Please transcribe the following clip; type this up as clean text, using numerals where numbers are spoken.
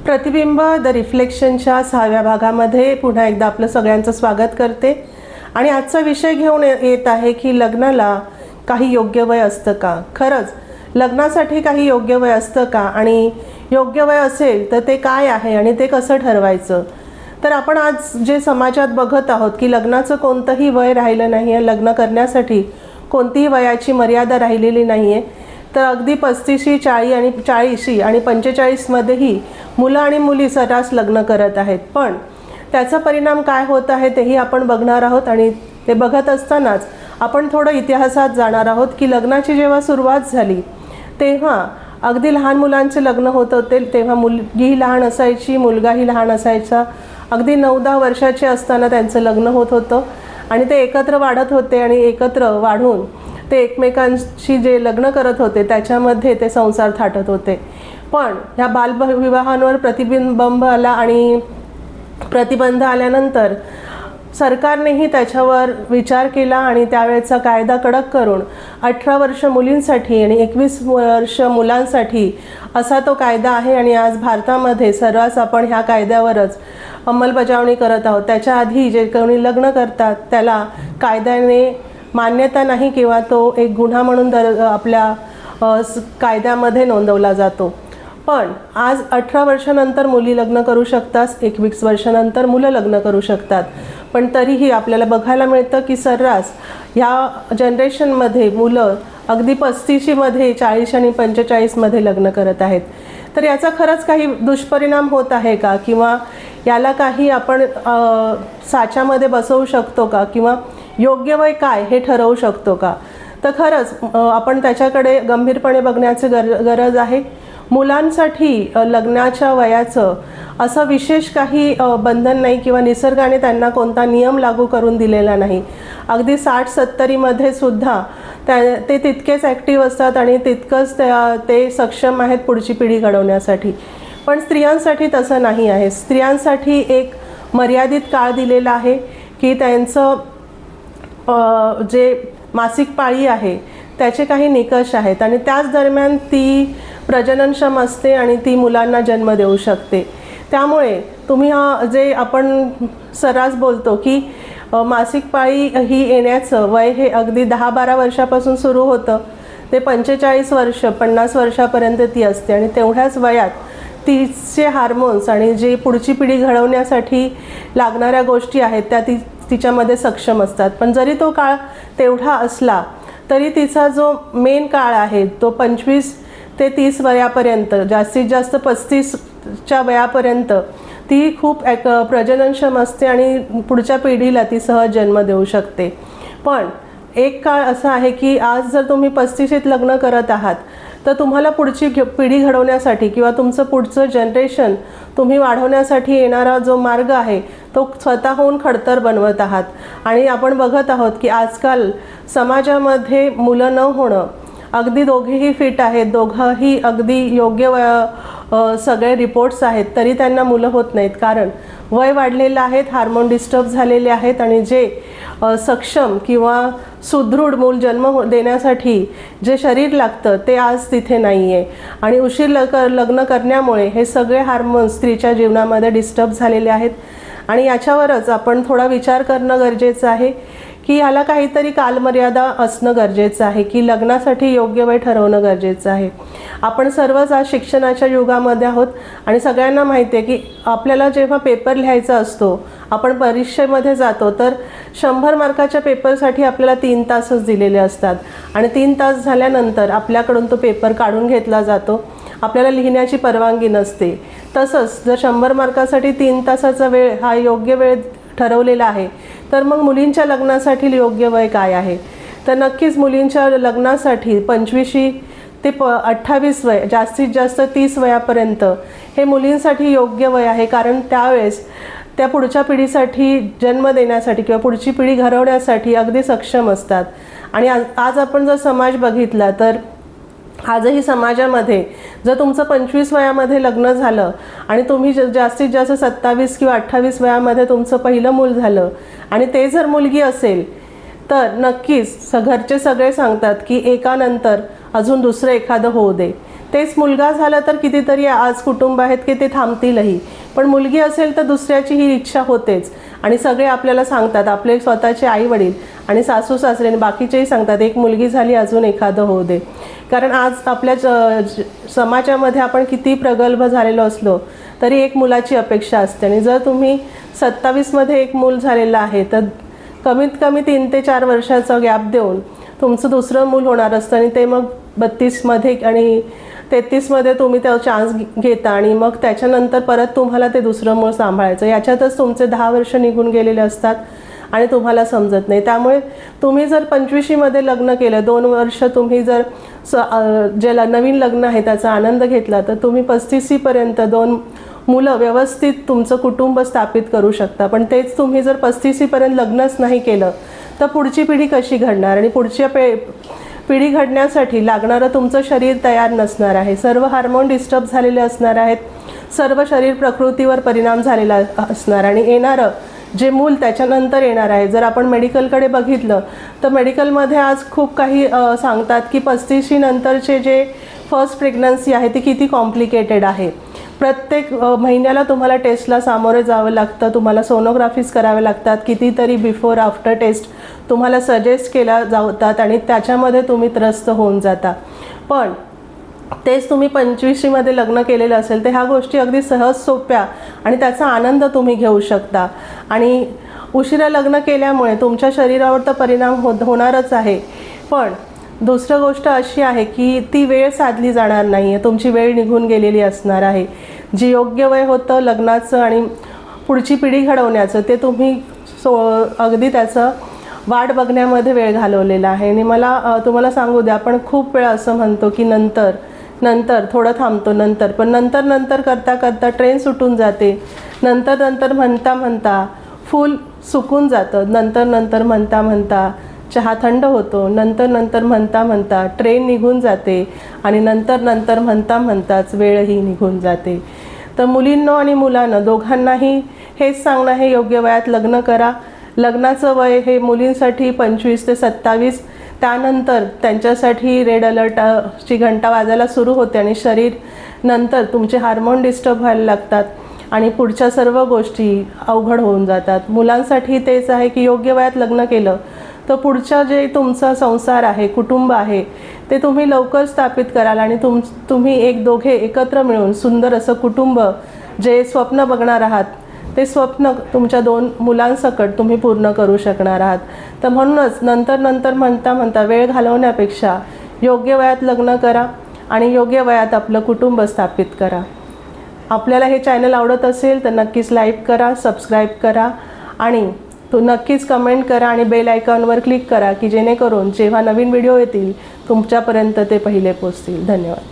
प्रतिबिंब द रिफ्लेक्शनच्या 6व्या भागामध्ये पुन्हा एकदा आपलं सगळ्यांचं स्वागत करते आणि आजचा विषय घेऊन येत आहे की लग्नाला काही योग्य वय असतं का? खरंच लग्नासाठी काही योग्य वय असतं का? आणि योग्य वय असेल तर ते काय आहे आणि ते कसं ठरवायचं? तर आपण आज जे समाजात बघत आहोत की लग्नाचं कोणतंही वय राहिलं नाही आहे, लग्न करण्यासाठी कोणतीही वयाची मर्यादा राहिलेली नाही आहे. तर अगदी 35 40 आणि 45 मध्येही मुलं आणि मुली सर्रास लग्न करत आहेत. पण त्याचा परिणाम काय होत आहे तेही आपण बघणार आहोत आणि ते बघत असतानाच आपण थोडं इतिहासात जाणार आहोत की लग्नाची जेव्हा सुरुवात झाली तेव्हा अगदी लहान मुलांचे लग्न होत होते. तेव्हा मुलगीही लहान असायची, मुलगाही लहान असायचा. अगदी 9-10 वर्षाचे असताना त्यांचं लग्न होत होतं आणि ते एकत्र वाढत होते आणि एकत्र वाढून ते एकमेकांशी जे लग्न करत होते त्याच्यामध्ये ते संसार थाटत होते. पण ह्या बालविवाहांवर प्रतिबंध आल्यानंतर सरकारनेही त्याच्यावर विचार केला आणि त्यावेळेचा कायदा कडक करून 18 वर्ष मुलींसाठी आणि 21 वर्ष मुलांसाठी असा तो कायदा आहे. आणि आज भारतामध्ये सर्रास आपण ह्या कायद्यावरच अंमलबजावणी करत आहोत. त्याच्या आधी जे कोणी लग्न करतात त्याला कायद्याने मान्यता नाही किंवा तो एक गुन्हा म्हणून आपल्या कायद्यामध्ये नोंदवला जातो. पण आज 18 वर्षानंतर मुली लग्न करू शकतात, 21 वर्षानंतर मुलं लग्न करू शकतात. पण तरीही आपल्याला बघायला मिळतं की सर्रास ह्या जनरेशनमध्ये मुलं अगदी 35मध्ये 40 आणि 45मध्ये लग्न करत आहेत. तर याचा खरंच काही दुष्परिणाम होत आहे का? किंवा याला काही आपण साच्यामध्ये बसवू शकतो का? किंवा योग्य वय काय हे ठरवू शकतो का? तर खरंच आपण त्याच्याकडे गंभीरपणे बघण्याची गरज आहे. मुलांसाठी लग्नाच्या वयाचं असं विशेष काही बंधन नाही किंवा निसर्गाने त्यांना कोणता नियम लागू करून दिलेला नाही. अगदी 60-70मध्ये सुद्धा ते तितकेच ॲक्टिव्ह असतात आणि तितकंच ते सक्षम आहेत पुढची पिढी घडवण्यासाठी. पण स्त्रियांसाठी तसं नाही आहे. स्त्रियांसाठी एक मर्यादित काळ दिलेला आहे की त्यांचं जे मासिक पाळी आहे त्याचे काही निकष आहेत आणि त्याच दरम्यान ती प्रजननक्षम असते आणि ती मुलांना जन्म देऊ शकते. त्यामुळे तुम्ही जे आपण सर्रास बोलतो की मासिक पाळी ही येण्याचं वय हे अगदी 10-12 वर्षापासून सुरू होतं, ते 45 वर्ष 50 वर्षापर्यंत ती असते आणि तेवढ्याच वयात तिचे हार्मोन्स आणि जी पुढची पिढी घडवण्यासाठी लागणाऱ्या गोष्टी आहेत त्या तिच्यामध्ये सक्षम असतात. पण जरी तो काळ तेवढा असला तरी तिचा जो मेन काळ आहे तो 25 ते 30 वयापर्यंत, जास्तीत जास्त 35च्या वयापर्यंत ती खूप प्रजननक्षम असते आणि पुढच्या पिढीला ती सहज जन्म देऊ शकते. पण एक काळ असा आहे की आज जर तुम्ही 35शीत लग्न करत आहात तर तुम्हाला पुढची पिढी घडवण्यासाठी किंवा तुमचं पुढचं जनरेशन तुम्ही वाढवण्यासाठी येणारा जो मार्ग आहे तो स्वतःहून खडतर बनवत आहात. आणि आपण बघत आहोत की आजकाल समाजामध्ये मुलं न होणं, अगदी दोघेही फिट आहेत, दोघंही अगदी योग्य सगळे रिपोर्ट्स आहेत तरी त्यांना मुलं होत नाहीत. कारण वय वाढलेलं आहेत, हार्मोन डिस्टर्ब झालेले आहेत आणि जे सक्षम किंवा सुदृढ मूल जन्म देण्यासाठी जे शरीर लागतं ते आज तिथे नाही आहे. आणि उशीर लग्न करण्यामुळे हे सगळे हार्मोन्स स्त्रीच्या जीवनामध्ये डिस्टर्ब झालेले आहेत. आणि याच्यावरच आपण थोडा विचार करणं गरजेचं आहे की ह्याला काहीतरी कालमर्यादा असणं गरजेचं आहे की लग्नासाठी योग्य वय ठरवणं गरजेचं आहे. आपण सर्वच आज शिक्षणाच्या युगामध्ये आहोत आणि सगळ्यांना माहिती आहे की आपल्याला जेव्हा पेपर लिहायचा असतो, आपण परीक्षेमध्ये जातो तर 100 मार्काच्या पेपरसाठी आपल्याला 3 तासच दिलेले असतात आणि 3 तास झाल्यानंतर आपल्याकडून तो पेपर काढून घेतला जातो. आपल्याला लिहिण्याची परवानगी नसते. तसंच जर 100 मार्कासाठी 3 तासाचा वेळ हा योग्य वेळ ठरवलेला आहे तर मग मुलींच्या लग्नासाठी योग्य वय काय आहे? तर नक्कीच मुलींच्या लग्नासाठी 25 ते 28 वय, जास्तीत जास्त 30 वयापर्यंत हे मुलींसाठी योग्य वय आहे. कारण त्यावेळेस त्या पुढच्या पिढीसाठी जन्म देण्यासाठी किंवा पुढची पिढी घडवण्यासाठी अगदी सक्षम असतात. आणि आज आपण जर समाज बघितला तर आजही समाजामध्ये जर तुमचं 25 वयामध्ये लग्न झालं आणि तुम्ही जास्तीत जास्त 27 किंवा 28 वयामध्ये तुमचं पहिलं मूल झालं आणि ते जर मुलगी असेल तर नक्कीच घरचे सगळे सांगतात की एकानंतर अजून दुसरं एखादं होऊ दे. तेच मुलगा झाला तर कितीतरी आज कुटुंब आहेत की ते थांबतीलही, पण मुलगी असेल तर दुसऱ्याची ही इच्छा होतेच. आणि सगळे आपल्याला सांगतात, आपले स्वतःचे आई वडील आणि सासू सासरे आणि बाकीचेही सांगतात, एक मुलगी झाली अजून एखादं होऊ दे. कारण आज आपल्या समाजामध्ये आपण किती प्रगल्भ झालेलो असलो तरी एक मुलाची अपेक्षा असते. आणि जर तुम्ही 27मध्ये एक मूल झालेलं आहे तर कमीत कमी 3 ते 4 वर्षाचा गॅप देऊन तुमचं दुसरं मूल होणार असतं आणि ते मग 32मध्ये आणि 33मध्ये तुम्ही त्या चान्स घेता आणि मग त्याच्यानंतर परत तुम्हाला ते दुसरं मूल सांभाळायचं. याच्यातच तुमचे 10 वर्ष निघून गेलेले असतात आणि तुम्हाला समजत नाही. त्यामुळे तुम्ही जर 25मध्ये लग्न केलं, 2 वर्ष तुम्ही जर जे नवीन लग्न आहे त्याचा आनंद घेतला, तर तुम्ही 35पर्यंत 2 मुलं व्यवस्थित तुमचं कुटुंब स्थापित करू शकता. पण तेच तुम्ही जर 35पर्यंत लग्नच नाही केलं तर पुढची पिढी कशी घडणार? आणि पुढच्या पिढी घडण्यासाठी लागणारं तुमचं शरीर तयार नसणार आहे. सर्व हार्मोन डिस्टर्ब झालेले असणार आहेत, सर्व शरीर प्रकृतीवर परिणाम झालेला असणार आणि येणारं जे मूल त्याच्यानंतर येणार आहे. जर आपण मेडिकलकडे बघितलं तर मेडिकलमध्ये आज खूप काही सांगतात की 35 नंतरचे जे फर्स्ट प्रेग्नन्सी आहे ती किती कॉम्प्लिकेटेड आहे. प्रत्येक महिन्याला तुम्हाला टेस्टला सामोरे जावं लागतं, तुम्हाला सोनोग्राफीज करावे लागतात, कितीतरी बिफोर आफ्टर टेस्ट तुम्हाला सजेस्ट केल्या जातात आणि त्याच्यामध्ये तुम्ही त्रस्त होऊन जाता. पण तेच तुम्ही 25मध्ये लग्न केलेलं असेल तर ह्या गोष्टी अगदी सहज सोप्या आणि त्याचा आनंद तुम्ही घेऊ शकता. आणि उशिरा लग्न केल्यामुळे तुमच्या शरीरावर तर परिणाम होणारच आहे, पण दुसरं गोष्ट अशी आहे की ती वेळ साधली जाणार नाही आहे, तुमची वेळ निघून गेलेली असणार आहे. जी योग्य वय होतं लग्नाचं आणि पुढची पिढी घडवण्याचं ते तुम्ही अगदी त्याचं वाट बघण्यामध्ये वेळ घालवलेला आहे. आणि मला तुम्हाला सांगू द्या, आपण खूप वेळा असं म्हणतो की नंतर थोडं थांबतो नंतर, पण नंतर करता करता ट्रेन सुटून जाते. नंतर म्हणता फूल सुकून जातं. नंतर म्हणता चहा थंड होतो. नंतर म्हणता ट्रेन निघून जाते आणि नंतर म्हणताच वेळही निघून जाते. तर मुलींनो आणि मुलांना दोघांनाही हेच सांगणं आहे, योग्य वयात लग्न करा. लग्नाचं वय हे मुलींसाठी 25 ते 27, त्यानंतर त्यांच्यासाठी रेड अलर्टची घंटा वाजायला सुरू होते आणि शरीर नंतर तुमचे हार्मोन डिस्टर्ब व्हायला लागतात आणि पुढच्या सर्व गोष्टी अवघड होऊन जातात. मुलांसाठी तेच आहे की योग्य वयात लग्न केलं तर पुढचं जे तुमचा संसार आहे, कुटुंब आहे, ते तुम्ही लवकर स्थापित कराल आणि तुम्ही एक दोघे एकत्र मिळून सुंदर असं कुटुंब जे स्वप्न बघणार आहात ते स्वप्न तुमच्या 2 मुलांसकट तुम्ही पूर्ण करू शकणार आहात. तर म्हणूनच नंतर म्हणता वेळ घालवण्यापेक्षा योग्य वयात लग्न करा आणि योग्य वयात आपलं कुटुंब स्थापित करा. आपल्याला हे चॅनल आवडत असेल तर नक्कीच लाईक करा, सबस्क्राईब करा आणि नक्कीच कमेंट करा आणि बेल आयकॉनवर क्लिक करा की जेणेकरून जेव्हा नवीन व्हिडिओ येतील तुमच्यापर्यंत ते पहिले पोचतील. धन्यवाद.